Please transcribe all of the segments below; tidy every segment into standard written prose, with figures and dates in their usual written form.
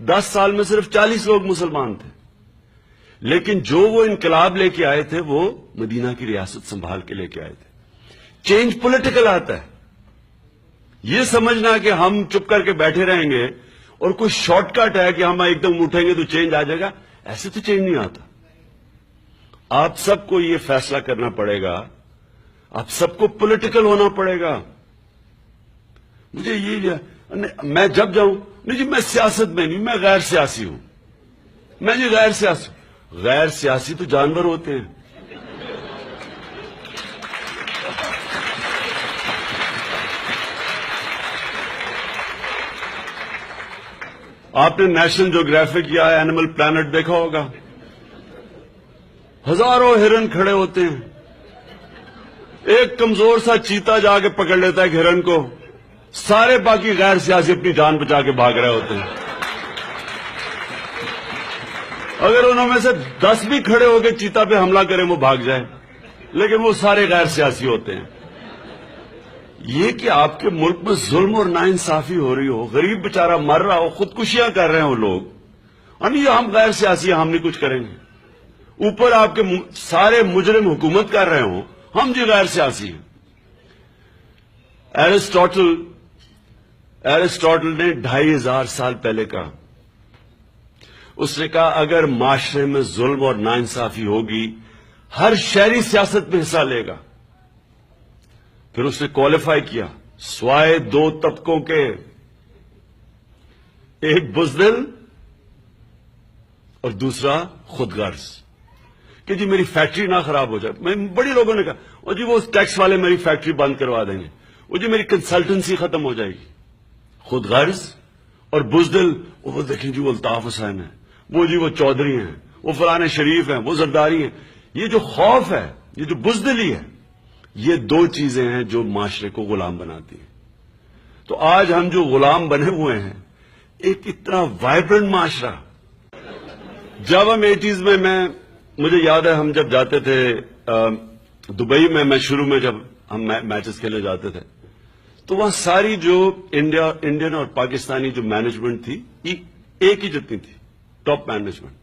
10 سال میں صرف 40 لوگ مسلمان تھے، لیکن جو وہ انقلاب لے کے آئے تھے وہ مدینہ کی ریاست سنبھال کے لے کے آئے تھے۔ چینج پولیٹیکل آتا ہے، یہ سمجھنا کہ ہم چپ کر کے بیٹھے رہیں گے اور کوئی شارٹ کٹ ہے کہ ہم ایک دم اٹھیں گے تو چینج آ جائے گا، ایسے تو چینج نہیں آتا۔ آپ سب کو یہ فیصلہ کرنا پڑے گا، آپ سب کو پولیٹیکل ہونا پڑے گا۔ مجھے میں جب جاؤں نہیں جی میں سیاست میں نہیں، میں غیر سیاسی ہوں، میں جی غیر سیاسی ہوں۔ غیر سیاسی تو جانور ہوتے ہیں۔ آپ نے نیشنل جیوگرافک یا اینیمل پلانٹ دیکھا ہوگا، ہزاروں ہرن کھڑے ہوتے ہیں، ایک کمزور سا چیتا جا کے پکڑ لیتا ہے ہرن کو، سارے باقی غیر سیاسی اپنی جان بچا کے بھاگ رہے ہوتے ہیں۔ اگر انہوں میں سے 10 بھی کھڑے ہو کے چیتا پہ حملہ کریں وہ بھاگ جائے، لیکن وہ سارے غیر سیاسی ہوتے ہیں۔ یہ کہ آپ کے ملک میں ظلم اور ناانصافی ہو رہی ہو، غریب بیچارہ مر رہا ہو، خودکشیاں کر رہے ہوں لوگ، ہم غیر سیاسی ہیں، ہم نہیں کچھ کریں گے، اوپر آپ کے سارے مجرم حکومت کر رہے ہوں، ہم جی غیر سیاسی ہیں۔ ایرسٹوٹل نے 2500 سال پہلے کہا، اس نے کہا اگر معاشرے میں ظلم اور ناانصافی ہوگی ہر شہری سیاست میں حصہ لے گا۔ پھر اس نے کوالیفائی کیا سوائے 2 طبقوں کے، ایک بزدل اور دوسرا خود غرض، کہ جی میری فیکٹری نہ خراب ہو جائے۔ میں بڑی لوگوں نے کہا اور جی وہ ٹیکس والے میری فیکٹری بند کروا دیں گے، وہ جی میری کنسلٹنسی ختم ہو جائے گی۔ خود غرض اور بزدل، وہ دیکھیں جی وہ الطاف حسین ہے، وہ جی وہ چودھری ہیں، وہ فلانے شریف ہیں، وہ زرداری ہیں۔ یہ جو خوف ہے، یہ جو بزدلی ہے، یہ 2 چیزیں ہیں جو معاشرے کو غلام بناتی ہیں۔ تو آج ہم جو غلام بنے ہوئے ہیں، ایک اتنا وائبرنٹ معاشرہ، جب ہم 80s میں مجھے یاد ہے ہم جب جاتے تھے دبئی میں شروع میں جب ہم میچز کھیلنے جاتے تھے تو وہاں ساری جو انڈین اور پاکستانی جو مینجمنٹ تھی ایک ہی جتنی تھی، ٹاپ مینجمنٹ۔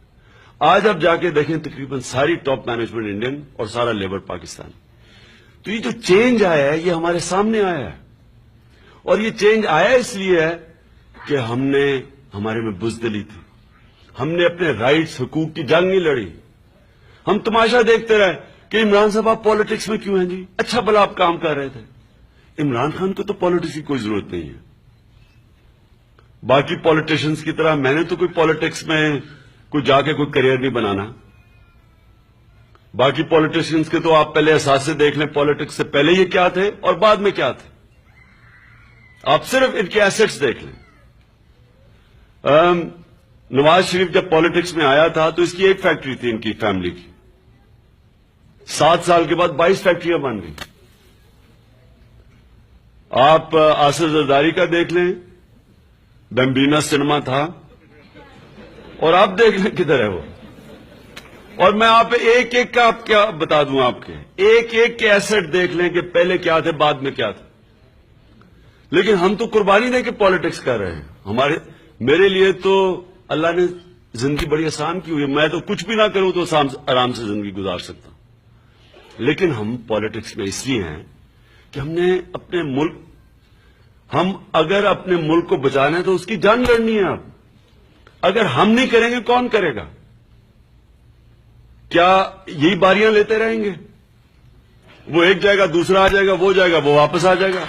آج آپ جا کے دیکھیں تقریباً ساری ٹاپ مینجمنٹ انڈین اور سارا لیبر پاکستانی۔ تو یہ جو چینج آیا ہے یہ ہمارے سامنے آیا ہے، اور یہ چینج آیا اس لیے ہے کہ ہمارے میں بزدلی تھی، ہم نے اپنے رائٹس حقوق کی جنگ نہیں لڑی۔ ہم تماشا دیکھتے رہے کہ عمران صاحب آپ پالیٹکس میں کیوں ہیں جی، اچھا بھلا آپ کام کر رہے تھے۔ عمران خان کو تو پالیٹکس کی کوئی ضرورت نہیں ہے، باقی پالیٹیشنز کی طرح میں نے تو کوئی پالیٹکس میں کوئی جا کے کوئی کریئر نہیں بنانا۔ باقی پالیٹیشنز کے تو آپ پہلے اثاثے دیکھ لیں، پالیٹکس سے پہلے یہ کیا تھے اور بعد میں کیا تھے، آپ صرف ان کے ایسٹس دیکھ لیں۔ نواز شریف جب پالیٹکس میں آیا تھا تو اس کی ایک فیکٹری تھی ان کی فیملی کی، 7 سال کے بعد 22 فیکٹریاں بن گئی۔ آپ آصف زرداری کا دیکھ لیں، بمبینا سنیما تھا، اور آپ دیکھ لیں کدھر ہے وہ۔ اور میں آپ ایک ایک کا آپ کیا بتا دوں، آپ کے ایک ایک کے ایسٹ دیکھ لیں کہ پہلے کیا تھے بعد میں کیا تھا۔ لیکن ہم تو قربانی دے کے پالیٹکس کر رہے ہیں۔ میرے لیے تو اللہ نے زندگی بڑی آسان کی ہوئی ہے، میں تو کچھ بھی نہ کروں تو آرام سے زندگی گزار سکتا ہوں۔ لیکن ہم پالیٹکس میں اس لیے ہیں کہ ہم اگر اپنے ملک کو بچانا ہے تو اس کی جنگ لڑنی ہے۔ اب اگر ہم نہیں کریں گے کون کرے گا؟ کیا یہی باریاں لیتے رہیں گے؟ وہ ایک جائے گا، دوسرا آ جائے گا، وہ جائے گا، وہ واپس آ جائے گا۔